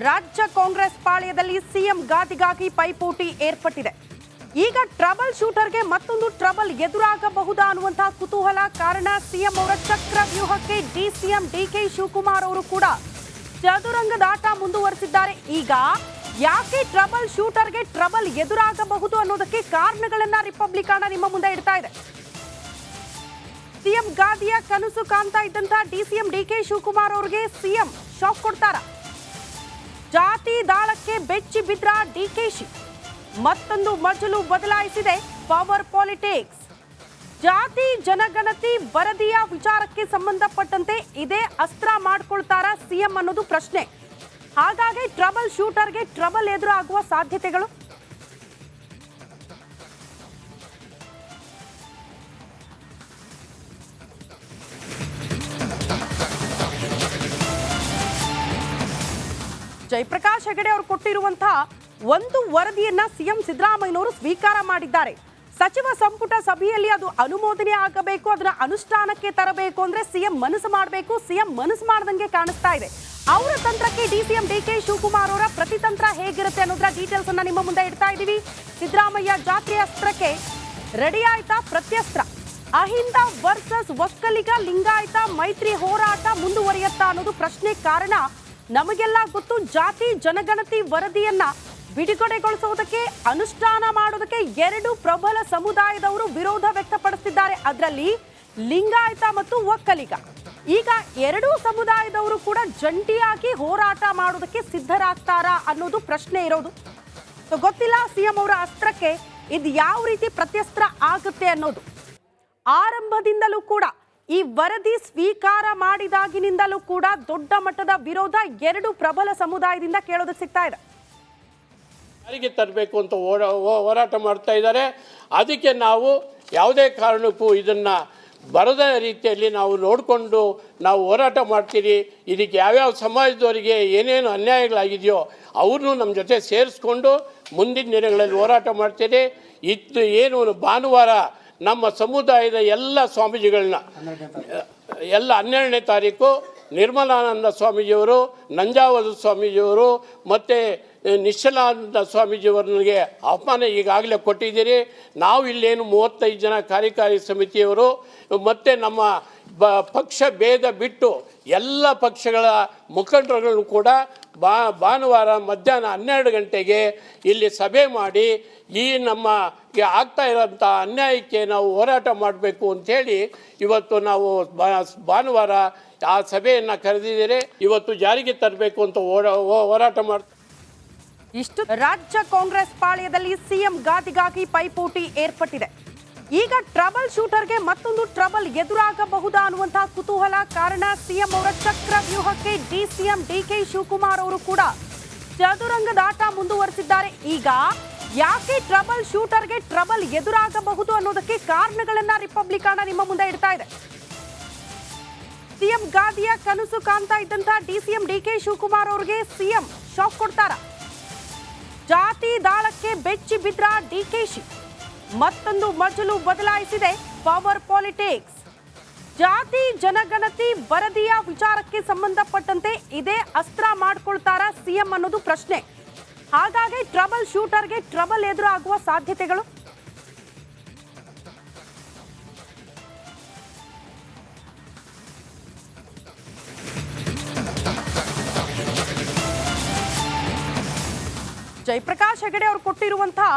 ರಾಜ್ಯ ಕಾಂಗ್ರೆಸ್ ಪಾಳ್ಯದಲ್ಲಿ ಸಿಎಂ ಗಾದಿಗಾಗಿ ಪೈಪೋಟಿ ಏರ್ಪಟ್ಟಿದೆ. ಈಗ ಟ್ರಬಲ್ ಶೂಟರ್ಗೆ ಮತ್ತೊಂದು ಟ್ರಬಲ್ ಎದುರಾಗಬಹುದಾ ಅನ್ನುವಂತಹ ಕುತೂಹಲ. ಕಾರಣ ಸಿಎಂ ಅವರ ಚಕ್ರ ವ್ಯೂಹಕ್ಕೆ ಡಿಸಿಎಂ ಡಿಕೆ ಶಿವಕುಮಾರ್ ಅವರು ಕೂಡ ಚದುರಂಗದ ಆಟ ಮುಂದುವರೆಸಿದ್ದಾರೆ. ಈಗ ಯಾಕೆ ಟ್ರಬಲ್ ಶೂಟರ್ಗೆ ಟ್ರಬಲ್ ಎದುರಾಗಬಹುದು ಅನ್ನೋದಕ್ಕೆ ಕಾರಣಗಳನ್ನ ರಿಪಬ್ಲಿಕನ್ ನಿಮ್ಮ ಮುಂದೆ ಇಡ್ತಾ ಇದೆ. ಸಿಎಂ ಗಾದಿಯ ಕನಸು ಕಾಣ್ತಾ ಇದ್ದಂತ ಡಿಸಿಎಂ ಡಿಕೆ ಶಿವಕುಮಾರ್ ಅವರಿಗೆ ಸಿಎಂ ಶಾಕ್ ಕೊಡ್ತಾರ. ಜಾತಿ ದಾಳಕ್ಕೆ ಬೆಚ್ಚಿ ಬಿದ್ರ ಡಿಕೆಶಿ. ಮತ್ತೊಂದು ಮಜಲು ಬದಲಾಯಿಸಿದೆ ಪವರ್ ಪಾಲಿಟಿಕ್ಸ್. ಜಾತಿ ಜನಗಣತಿ ವರದಿಯ ವಿಚಾರಕ್ಕೆ ಸಂಬಂಧಪಟ್ಟಂತೆ ಇದೇ ಅಸ್ತ್ರ ಮಾಡ್ಕೊಳ್ತಾರ ಸಿಎಂ ಅನ್ನೋದು ಪ್ರಶ್ನೆ. ಹಾಗಾಗಿ ಟ್ರಬಲ್ ಶೂಟರ್ಗೆ ಟ್ರಬಲ್ ಎದುರಾಗುವ ಸಾಧ್ಯತೆಗಳು. ಜಯಪ್ರಕಾಶ್ ಹೆಗಡೆ ಅವರು ಕೊಟ್ಟಿರುವಂತಹ ಒಂದು ವರದಿಯನ್ನ ಸಿಎಂ ಸಿದ್ದರಾಮಯ್ಯನವರು ಸ್ವೀಕಾರ ಮಾಡಿದ್ದಾರೆ. ಸಚಿವ ಸಂಪುಟ ಸಭೆಯಲ್ಲಿ ಅದು ಅನುಮೋದನೆ ಆಗಬೇಕು, ಅದನ್ನ ಅನುಷ್ಠಾನಕ್ಕೆ ತರಬೇಕು ಅಂದ್ರೆ ಸಿಎಂ ಮನಸ್ಸು ಮಾಡಬೇಕು. ಸಿಎಂ ಮನಸ್ಸು ಮಾಡದಂಗೆ ಕಾಣಿಸ್ತಾ ಇದೆ. ಅವರ ತಂತ್ರಕ್ಕೆ ಡಿಸಿಎಂ ಡಿಕೆ ಶಿವಕುಮಾರ್ ಅವರ ಪ್ರತಿತಂತ್ರ ಹೇಗಿರುತ್ತೆ ಅನ್ನೋದರ ಡೀಟೇಲ್ಸ್ ಅನ್ನ ನಿಮ್ಮ ಮುಂದೆ ಇಡ್ತಾ ಇದ್ದೀವಿ. ಸಿದ್ದರಾಮಯ್ಯ ಜಾತ್ರೆ ಅಸ್ತ್ರಕ್ಕೆ ರೆಡಿ ಆಯ್ತಾ ಪ್ರತ್ಯಸ್ತ್ರ? ಅಹಿಂದ ವರ್ಸಸ್ ಒಕ್ಕಲಿಗ ಲಿಂಗಾಯತ ಮೈತ್ರಿ ಹೋರಾಟ ಮುಂದುವರಿಯುತ್ತಾ ಅನ್ನೋದು ಪ್ರಶ್ನೆ. ಕಾರಣ ನಮಗೆಲ್ಲ ಗೊತ್ತು, ಜಾತಿ ಜನಗಣತಿ ವರದಿಯನ್ನ ಬಿಡುಗಡೆಗೊಳಿಸುವುದಕ್ಕೆ ಅನುಷ್ಠಾನ ಮಾಡೋದಕ್ಕೆ ಎರಡು ಪ್ರಬಲ ಸಮುದಾಯದವರು ವಿರೋಧ ವ್ಯಕ್ತಪಡಿಸುತ್ತಿದ್ದಾರೆ. ಅದರಲ್ಲಿ ಲಿಂಗಾಯತ ಮತ್ತು ಒಕ್ಕಲಿಗ. ಈಗ ಎರಡೂ ಸಮುದಾಯದವರು ಕೂಡ ಜಂಟಿಯಾಗಿ ಹೋರಾಟ ಮಾಡೋದಕ್ಕೆ ಸಿದ್ಧರಾಗ್ತಾರಾ ಅನ್ನೋದು ಪ್ರಶ್ನೆ ಇರೋದು. ಸೊ ಗೊತ್ತಿಲ್ಲ ಸಿಎಂ ಅವರ ಅಸ್ತ್ರಕ್ಕೆ ಇದು ಯಾವ ರೀತಿ ಪ್ರತ್ಯಸ್ತ್ರ ಆಗುತ್ತೆ ಅನ್ನೋದು. ಆರಂಭದಿಂದಲೂ ಕೂಡ ಈ ವರದಿ ಸ್ವೀಕಾರ ಮಾಡಿದಾಗಿನಿಂದಲೂ ಕೂಡ ದೊಡ್ಡ ಮಟ್ಟದ ವಿರೋಧ ಎರಡು ಪ್ರಬಲ ಸಮುದಾಯದಿಂದ ಕೇಳೋದಕ್ಕೆ ಸಿಗ್ತಾ ಇದೆ. ಯಾರಿಗೆ ತರಬೇಕು ಅಂತ ಹೋರಾಟ ಮಾಡ್ತಾ ಇದ್ದಾರೆ. ಅದಕ್ಕೆ ನಾವು ಯಾವುದೇ ಕಾರಣಕ್ಕೂ ಇದನ್ನು ಬರದ ರೀತಿಯಲ್ಲಿ ನಾವು ನೋಡಿಕೊಂಡು ನಾವು ಹೋರಾಟ ಮಾಡ್ತೀರಿ. ಇದಕ್ಕೆ ಯಾವ್ಯಾವ ಸಮಾಜದವರಿಗೆ ಏನೇನು ಅನ್ಯಾಯಗಳಾಗಿದೆಯೋ ಅವ್ರನ್ನೂ ನಮ್ಮ ಜೊತೆ ಸೇರಿಸ್ಕೊಂಡು ಮುಂದಿನ ದಿನಗಳಲ್ಲಿ ಹೋರಾಟ ಮಾಡ್ತೀರಿ. ಇದು ಏನು ಭಾನುವಾರ ನಮ್ಮ ಸಮುದಾಯದ ಎಲ್ಲ ಸ್ವಾಮೀಜಿಗಳನ್ನ ಎಲ್ಲ 12ನೇ ತಾರೀಕು ನಿರ್ಮಲಾನಂದ ಸ್ವಾಮೀಜಿಯವರು, ನಂಜಾವಧ ಸ್ವಾಮೀಜಿಯವರು ಮತ್ತು ನಿಶ್ಚಲಾನಂದ ಸ್ವಾಮೀಜಿಯವರಿಗೆ ಆಹ್ವಾನ ಈಗಾಗಲೇ ಕೊಟ್ಟಿದ್ದೀರಿ. ನಾವು ಇಲ್ಲೇನು 35 ಜನ ಕಾರ್ಯಕಾರಿ ಸಮಿತಿಯವರು ಮತ್ತು ನಮ್ಮ ಪಕ್ಷ ಭೇದ ಬಿಟ್ಟು ಎಲ್ಲ ಪಕ್ಷಗಳ ಮುಖಂಡರುಗಳನ್ನು ಕೂಡ ಭಾನುವಾರ ಮಧ್ಯಾಹ್ನ 12 ಗಂಟೆಗೆ ಇಲ್ಲಿ ಸಭೆ ಮಾಡಿ ಈ ನಮಗೆ ಆಗ್ತಾ ಇರೋಂಥ ಅನ್ಯಾಯಕ್ಕೆ ನಾವು ಹೋರಾಟ ಮಾಡಬೇಕು ಅಂಥೇಳಿ ಇವತ್ತು ನಾವು ಭಾನುವಾರ ಆ ಸಭೆಯನ್ನು ಕರೆದಿದ್ದೀರಿ. ಇವತ್ತು ಜಾರಿಗೆ ತರಬೇಕು ಅಂತ ಹೋರಾಟ ಮಾಡ್ತಾ. ಇಷ್ಟು ರಾಜ್ಯ ಕಾಂಗ್ರೆಸ್ ಪಾಳ್ಯದಲ್ಲಿ ಸಿಎಂ ಗಾದಿಗಾಗಿ ಪೈಪೋಟಿ ಏರ್ಪಟ್ಟಿದೆ. ಈಗ ಟ್ರಬಲ್ ಶೂಟರ್ಗೆ ಮತ್ತೊಂದು ಟ್ರಬಲ್ ಎದುರಾಗಬಹುದಾ ಅನ್ನುವಂತಹ ಕುತೂಹಲ. ಕಾರಣ ಸಿಎಂ ಅವರ ಚಕ್ರ ವ್ಯೂಹಕ್ಕೆ ಡಿಸಿಎಂ ಡಿಕೆ ಶಿವಕುಮಾರ್ ಅವರು ಕೂಡ ಚದುರಂಗದ ಆಟ ಮುಂದುವರೆಸಿದ್ದಾರೆ. ಈಗ ಯಾಕೆ ಟ್ರಬಲ್ ಶೂಟರ್ಗೆ ಟ್ರಬಲ್ ಎದುರಾಗಬಹುದು ಅನ್ನೋದಕ್ಕೆ ಕಾರಣಗಳನ್ನ ರಿಪಬ್ಲಿಕನ್ ನಿಮ್ಮ ಮುಂದೆ ಇಡ್ತಾ ಇದೆ. ಸಿಎಂ ಗಾದಿಯ ಕನಸು ಕಾಣ್ತಾ ಇದ್ದಂತ ಡಿಸಿಎಂ ಡಿಕೆ ಶಿವಕುಮಾರ್ ಅವರಿಗೆ ಸಿಎಂ ಶಾಕ್ ಕೊಡ್ತಾರ. ಜಾತಿ ದಾಳಕ್ಕೆ ಬೆಚ್ಚಿ ಬಿದ್ರ ಡಿಕೆಶಿ. ಮತ್ತೊಂದು ಮಜಲು ಬದಲಾಯಿಸಿದೆ ಪವರ್ ಪಾಲಿಟಿಕ್ಸ್. ಜಾತಿ ಜನಗಣತಿ ವರದಿಯ ವಿಚಾರಕ್ಕೆ ಸಂಬಂಧಪಟ್ಟಂತೆ ಇದೇ ಅಸ್ತ್ರ ಮಾಡ್ಕೊಳ್ತಾರ ಸಿಎಂ ಅನ್ನೋದು ಪ್ರಶ್ನೆ. ಹಾಗಾಗಿ ಟ್ರಬಲ್ ಶೂಟರ್ಗೆ ಟ್ರಬಲ್ ಎದುರಾಗುವ ಸಾಧ್ಯತೆಗಳು. ಜಯಪ್ರಕಾಶ್ ಹೆಗಡೆ ಅವರು ಕೊಟ್ಟಿರುವಂತಹ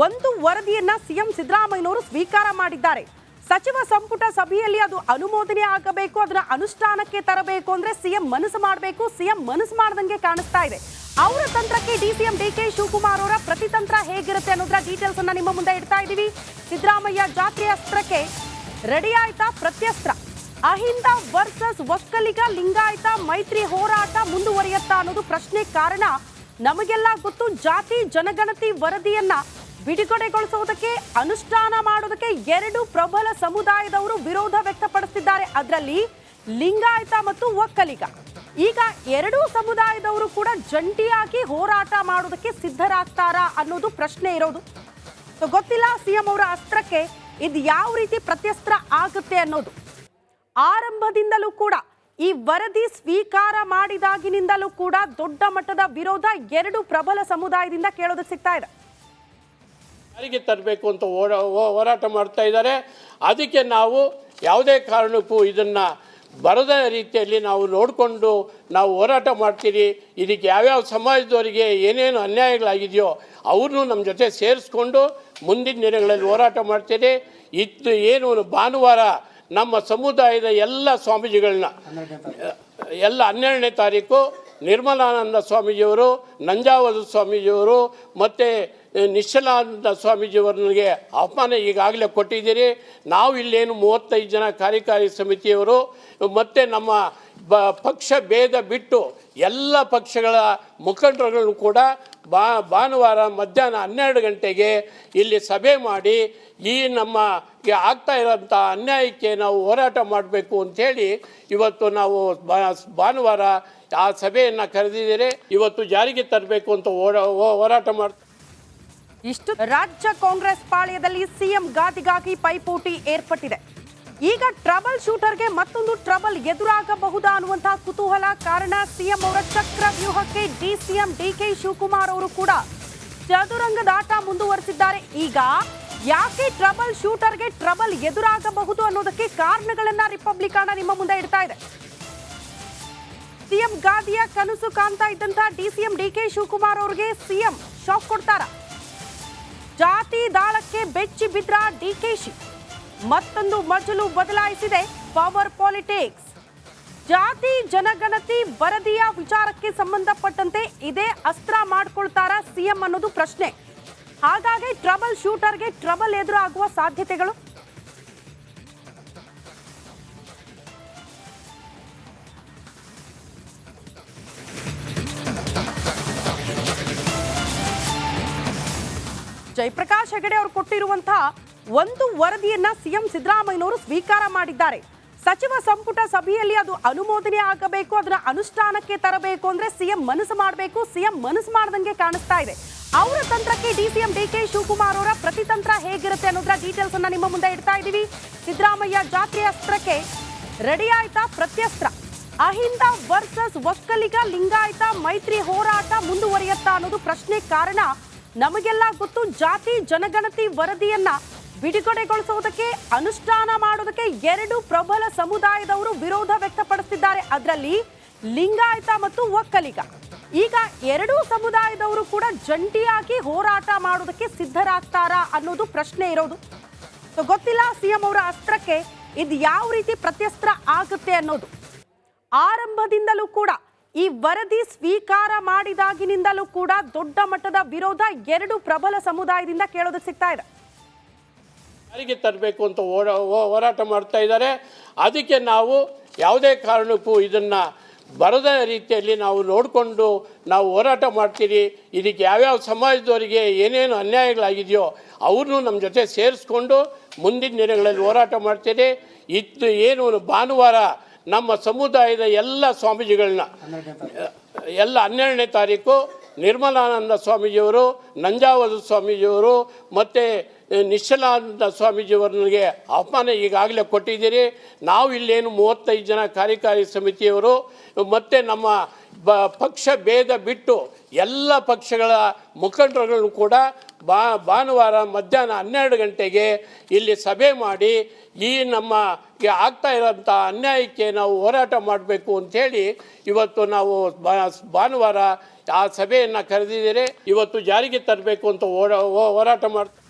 ಒಂದು ವರದಿಯನ್ನ ಸಿಎಂ ಸಿದ್ದರಾಮಯ್ಯನವರು ಸ್ವೀಕಾರ ಮಾಡಿದ್ದಾರೆ. ಸಚಿವ ಸಂಪುಟ ಸಭೆಯಲ್ಲಿ ಅದು ಅನುಮೋದನೆ ಆಗಬೇಕು, ಅದನ್ನ ಅನುಷ್ಠಾನಕ್ಕೆ ತರಬೇಕು ಅಂದ್ರೆ ಸಿಎಂ ಮನಸ್ಸು ಮಾಡಬೇಕು. ಸಿಎಂ ಮನಸ್ಸು ಮಾಡದಂಗೆ ಕಾಣಿಸ್ತಾ ಇದೆ. ಅವರ ತಂತ್ರಕ್ಕೆ ಡಿಸಿಎಂ ಡಿಕೆ ಶಿವಕುಮಾರ್ ಅವರ ಪ್ರತಿತಂತ್ರ ಹೇಗಿರುತ್ತೆ ಅನ್ನೋದರ ಡೀಟೇಲ್ಸ್ ಅನ್ನ ನಿಮ್ಮ ಮುಂದೆ ಇಡ್ತಾ ಇದ್ದೀವಿ. ಸಿದ್ದರಾಮಯ್ಯ ಜಾತ್ರೆ ಅಸ್ತ್ರಕ್ಕೆ ರೆಡಿ ಆಯ್ತಾ ಪ್ರತ್ಯಸ್ತ್ರ? ಅಹಿಂದ ವರ್ಸಸ್ ಒಕ್ಕಲಿಗ ಲಿಂಗಾಯತ ಮೈತ್ರಿ ಹೋರಾಟ ಮುಂದುವರಿಯುತ್ತಾ ಅನ್ನೋದು ಪ್ರಶ್ನೆ. ಕಾರಣ ನಮಗೆಲ್ಲ ಗೊತ್ತು, ಜಾತಿ ಜನಗಣತಿ ವರದಿಯನ್ನ ಬಿಡುಗಡೆಗೊಳಿಸುವುದಕ್ಕೆ ಅನುಷ್ಠಾನ ಮಾಡೋದಕ್ಕೆ ಎರಡು ಪ್ರಬಲ ಸಮುದಾಯದವರು ವಿರೋಧ ವ್ಯಕ್ತಪಡಿಸುತ್ತಿದ್ದಾರೆ. ಅದರಲ್ಲಿ ಲಿಂಗಾಯತ ಮತ್ತು ಒಕ್ಕಲಿಗ. ಈಗ ಎರಡೂ ಸಮುದಾಯದವರು ಕೂಡ ಜಂಟಿಯಾಗಿ ಹೋರಾಟ ಮಾಡೋದಕ್ಕೆ ಸಿದ್ಧರಾಗ್ತಾರಾ ಅನ್ನೋದು ಪ್ರಶ್ನೆ ಇರೋದು. ಸೊ ಗೊತ್ತಿಲ್ಲ ಸಿಎಂ ಅವರ ಅಸ್ತ್ರಕ್ಕೆ ಇದು ಯಾವ ರೀತಿ ಪ್ರತ್ಯಸ್ತ್ರ ಆಗುತ್ತೆ ಅನ್ನೋದು. ಆರಂಭದಿಂದಲೂ ಕೂಡ ಈ ವರದಿ ಸ್ವೀಕಾರ ಮಾಡಿದಾಗಿನಿಂದಲೂ ಕೂಡ ದೊಡ್ಡ ಮಟ್ಟದ ವಿರೋಧ ಎರಡು ಪ್ರಬಲ ಸಮುದಾಯದಿಂದ ಕೇಳೋದಕ್ಕೆ ಸಿಗ್ತಾ ಇದೆ. ಜಾರಿಗೆ ತರಬೇಕು ಅಂತ ಹೋರಾಟ ಮಾಡ್ತಾ ಇದ್ದಾರೆ. ಅದಕ್ಕೆ ನಾವು ಯಾವುದೇ ಕಾರಣಕ್ಕೂ ಇದನ್ನು ಬರದ ರೀತಿಯಲ್ಲಿ ನಾವು ನೋಡಿಕೊಂಡು ನಾವು ಹೋರಾಟ ಮಾಡ್ತೀರಿ. ಇದಕ್ಕೆ ಯಾವ್ಯಾವ ಸಮಾಜದವರಿಗೆ ಏನೇನು ಅನ್ಯಾಯಗಳಾಗಿದೆಯೋ ಅವ್ರನ್ನೂ ನಮ್ಮ ಜೊತೆ ಸೇರಿಸ್ಕೊಂಡು ಮುಂದಿನ ದಿನಗಳಲ್ಲಿ ಹೋರಾಟ ಮಾಡ್ತೀರಿ. ಇದು ಏನು ಭಾನುವಾರ ನಮ್ಮ ಸಮುದಾಯದ ಎಲ್ಲ ಸ್ವಾಮೀಜಿಗಳನ್ನ 12ನೇ ತಾರೀಕು ನಿರ್ಮಲಾನಂದ ಸ್ವಾಮೀಜಿಯವರು, ನಂಜಾವಧ ಸ್ವಾಮೀಜಿಯವರು ಮತ್ತು ನಿಶ್ಚಲಾನಂದ ಸ್ವಾಮೀಜಿಯವರಿಗೆ ಆಹ್ವಾನ ಈಗಾಗಲೇ ಕೊಟ್ಟಿದ್ದೀರಿ. ನಾವು ಇಲ್ಲೇನು 35 ಜನ ಕಾರ್ಯಕಾರಿ ಸಮಿತಿಯವರು ಮತ್ತು ನಮ್ಮ ಪಕ್ಷ ಭೇದ ಬಿಟ್ಟು ಎಲ್ಲ ಪಕ್ಷಗಳ ಮುಖಂಡರುಗಳನ್ನು ಕೂಡ ಭಾನುವಾರ ಮಧ್ಯಾಹ್ನ 12 ಗಂಟೆಗೆ ಇಲ್ಲಿ ಸಭೆ ಮಾಡಿ ಈ ನಮಗೆ ಆಗ್ತಾ ಇರೋಂಥ ಅನ್ಯಾಯಕ್ಕೆ ನಾವು ಹೋರಾಟ ಮಾಡಬೇಕು ಅಂಥೇಳಿ ಇವತ್ತು ನಾವು ಭಾನುವಾರ ಆ ಸಭೆಯನ್ನು ಕರೆದಿದ್ದೀರಿ. ಇವತ್ತು ಜಾರಿಗೆ ತರಬೇಕು ಅಂತ ಹೋರಾಟ ಮಾಡ್ತೀವಿ. ಇಷ್ಟು ರಾಜ್ಯ ಕಾಂಗ್ರೆಸ್ ಪಾಳ್ಯದಲ್ಲಿ ಸಿಎಂ ಗಾದಿಗಾಗಿ ಪೈಪೋಟಿ ಏರ್ಪಟ್ಟಿದೆ. ಈಗ ಟ್ರಬಲ್ ಶೂಟರ್ಗೆ ಮತ್ತೊಂದು ಟ್ರಬಲ್ ಎದುರಾಗಬಹುದಾ ಅನ್ನುವಂತಹ ಕುತೂಹಲ. ಕಾರಣ ಸಿಎಂ ಅವರ ಚಕ್ರ ವ್ಯೂಹಕ್ಕೆ ಡಿಸಿಎಂ ಡಿಕೆ ಶಿವಕುಮಾರ್ ಅವರು ಕೂಡ ಚದುರಂಗದಾಟ ಮುಂದುವರೆಸಿದ್ದಾರೆ. ಈಗ ಯಾಕೆ ಟ್ರಬಲ್ ಶೂಟರ್ಗೆ ಟ್ರಬಲ್ ಎದುರಾಗಬಹುದು ಅನ್ನೋದಕ್ಕೆ ಕಾರಣಗಳನ್ನ ರಿಪಬ್ಲಿಕನ್ ನಿಮ್ಮ ಮುಂದೆ ಇಡ್ತಾ ಇದೆ. ಸಿಎಂ ಗಾದಿಯ ಕನಸು ಕಾಣ್ತಾ ಇದ್ದಂತಹ ಡಿಸಿಎಂ ಡಿಕೆ ಶಿವಕುಮಾರ್ ಅವರಿಗೆ ಸಿಎಂ ಶಾಕ್ ಕೊಡ್ತಾರ. ಜಾತಿ ದಾಳಕ್ಕೆ ಬೆಚ್ಚಿ ಬಿದ್ರ ಡಿಕೆಶಿ. ಮತ್ತೊಂದು ಮಜಲು ಬದಲಾಯಿಸಿದೆ ಪವರ್ ಪಾಲಿಟಿಕ್ಸ್. ಜಾತಿ ಜನಗಣತಿ ವರದಿಯ ವಿಚಾರಕ್ಕೆ ಸಂಬಂಧಪಟ್ಟಂತೆ ಇದೇ ಅಸ್ತ್ರ ಮಾಡ್ಕೊಳ್ತಾರ ಸಿಎಂ ಅನ್ನೋದು ಪ್ರಶ್ನೆ. ಹಾಗಾಗಿ ಟ್ರಬಲ್ ಶೂಟರ್ಗೆ ಟ್ರಬಲ್ ಎದುರಾಗುವ ಸಾಧ್ಯತೆಗಳು. ಜಯಪ್ರಕಾಶ್ ಹೆಗಡೆ ಅವರು ಕೊಟ್ಟಿರುವಂತಹ ಒಂದು ವರದಿಯನ್ನ ಸಿಎಂ ಸಿದ್ದರಾಮಯ್ಯನವರು ಸ್ವೀಕಾರ ಮಾಡಿದ್ದಾರೆ. ಸಚಿವ ಸಂಪುಟ ಸಭೆಯಲ್ಲಿ ಅದು ಅನುಮೋದನೆ ಆಗಬೇಕು, ಅದನ್ನ ಅನುಷ್ಠಾನಕ್ಕೆ ತರಬೇಕು ಅಂದ್ರೆ ಸಿಎಂ ಮನಸ್ಸು ಮಾಡಬೇಕು. ಸಿಎಂ ಮನಸ್ಸು ಮಾಡ್ದಂಗೆ ಕಾಣಿಸ್ತಾ ಇದೆ. ಅವರ ತಂತ್ರಕ್ಕೆ ಡಿಸಿಎಂ ಡಿಕೆ ಶಿವಕುಮಾರ್ ಅವರ ಪ್ರತಿತಂತ್ರ ಹೇಗಿರುತ್ತೆ ಅನ್ನೋದ್ರ ಡೀಟೇಲ್ಸ್ ಅನ್ನ ನಿಮ್ಮ ಮುಂದೆ ಇಡ್ತಾ ಇದ್ದೀವಿ. ಸಿದ್ದರಾಮಯ್ಯ ಜಾತ್ರೆ ಅಸ್ತ್ರಕ್ಕೆ ರೆಡಿ ಆಯ್ತಾ ಪ್ರತ್ಯಸ್ತ್ರ? ಅಹಿಂದ ವರ್ಸಸ್ ಒಕ್ಕಲಿಗ ಲಿಂಗಾಯತ ಮೈತ್ರಿ ಹೋರಾಟ ಮುಂದುವರಿಯುತ್ತಾ ಅನ್ನೋದು ಪ್ರಶ್ನೆ. ಕಾರಣ ನಮಗೆಲ್ಲ ಗೊತ್ತು, ಜಾತಿ ಜನಗಣತಿ ವರದಿಯನ್ನ ಬಿಡುಗಡೆಗೊಳಿಸುವುದಕ್ಕೆ ಅನುಷ್ಠಾನ ಮಾಡೋದಕ್ಕೆ ಎರಡು ಪ್ರಬಲ ಸಮುದಾಯದವರು ವಿರೋಧ ವ್ಯಕ್ತಪಡಿಸುತ್ತಿದ್ದಾರೆ. ಅದರಲ್ಲಿ ಲಿಂಗಾಯತ ಮತ್ತು ಒಕ್ಕಲಿಗ. ಈಗ ಎರಡೂ ಸಮುದಾಯದವರು ಕೂಡ ಜಂಟಿಯಾಗಿ ಹೋರಾಟ ಮಾಡೋದಕ್ಕೆ ಸಿದ್ಧರಾಗ್ತಾರಾ ಅನ್ನೋದು ಪ್ರಶ್ನೆ ಇರೋದು. ಸೊ ಗೊತ್ತಿಲ್ಲ ಸಿಎಂ ಅವರ ಅಸ್ತ್ರಕ್ಕೆ ಇದು ಯಾವ ರೀತಿ ಪ್ರತ್ಯಸ್ತ್ರ ಆಗುತ್ತೆ ಅನ್ನೋದು. ಆರಂಭದಿಂದಲೂ ಕೂಡ ಈ ವರದಿ ಸ್ವೀಕಾರ ಮಾಡಿದಾಗಿನಿಂದಲೂ ಕೂಡ ದೊಡ್ಡ ಮಟ್ಟದ ವಿರೋಧ ಎರಡು ಪ್ರಬಲ ಸಮುದಾಯದಿಂದ ಕೇಳೋದಕ್ಕೆ ಸಿಗ್ತಾ ಇದೆ. ಜಾರಿಗೆ ತರಬೇಕು ಅಂತ ಹೋರಾಟ ಮಾಡ್ತಾ ಇದ್ದಾರೆ. ಅದಕ್ಕೆ ನಾವು ಯಾವುದೇ ಕಾರಣಕ್ಕೂ ಇದನ್ನು ಬರದ ರೀತಿಯಲ್ಲಿ ನಾವು ನೋಡಿಕೊಂಡು ನಾವು ಹೋರಾಟ ಮಾಡ್ತೀರಿ. ಇದಕ್ಕೆ ಯಾವ್ಯಾವ ಸಮಾಜದವರಿಗೆ ಏನೇನು ಅನ್ಯಾಯಗಳಾಗಿದೆಯೋ ಅವ್ರನ್ನೂ ನಮ್ಮ ಜೊತೆ ಸೇರಿಸ್ಕೊಂಡು ಮುಂದಿನ ದಿನಗಳಲ್ಲಿ ಹೋರಾಟ ಮಾಡ್ತೀರಿ. ಇದು ಏನು ಭಾನುವಾರ ನಮ್ಮ ಸಮುದಾಯದ ಎಲ್ಲ ಸ್ವಾಮೀಜಿಗಳನ್ನ 12ನೇ ತಾರೀಕು ನಿರ್ಮಲಾನಂದ ಸ್ವಾಮೀಜಿಯವರು, ನಂಜಾವಧ ಸ್ವಾಮೀಜಿಯವರು ಮತ್ತು ನಿಶ್ಚಲಾನಂದ ಸ್ವಾಮೀಜಿಯವರಿಗೆ ಆಹ್ವಾನ ಈಗಾಗಲೇ ಕೊಟ್ಟಿದ್ದೀರಿ. ನಾವು ಇಲ್ಲೇನು 35 ಜನ ಕಾರ್ಯಕಾರಿ ಸಮಿತಿಯವರು ಮತ್ತು ನಮ್ಮ ಪಕ್ಷ ಭೇದ ಬಿಟ್ಟು ಎಲ್ಲ ಪಕ್ಷಗಳ ಮುಖಂಡರುಗಳನ್ನು ಕೂಡ ಭಾನುವಾರ ಮಧ್ಯಾಹ್ನ 12 ಗಂಟೆಗೆ ಇಲ್ಲಿ ಸಭೆ ಮಾಡಿ ಈ ನಮಗೆ ಆಗ್ತಾ ಇರೋಂಥ ಅನ್ಯಾಯಕ್ಕೆ ನಾವು ಹೋರಾಟ ಮಾಡಬೇಕು ಅಂಥೇಳಿ ಇವತ್ತು ನಾವು ಭಾನುವಾರ ಆ ಸಭೆಯನ್ನು ಕರೆದಿದ್ದೀರಿ. ಇವತ್ತು ಜಾರಿಗೆ ತರಬೇಕು ಅಂತ ಹೋರಾಟ ಮಾಡ್ತೀವಿ.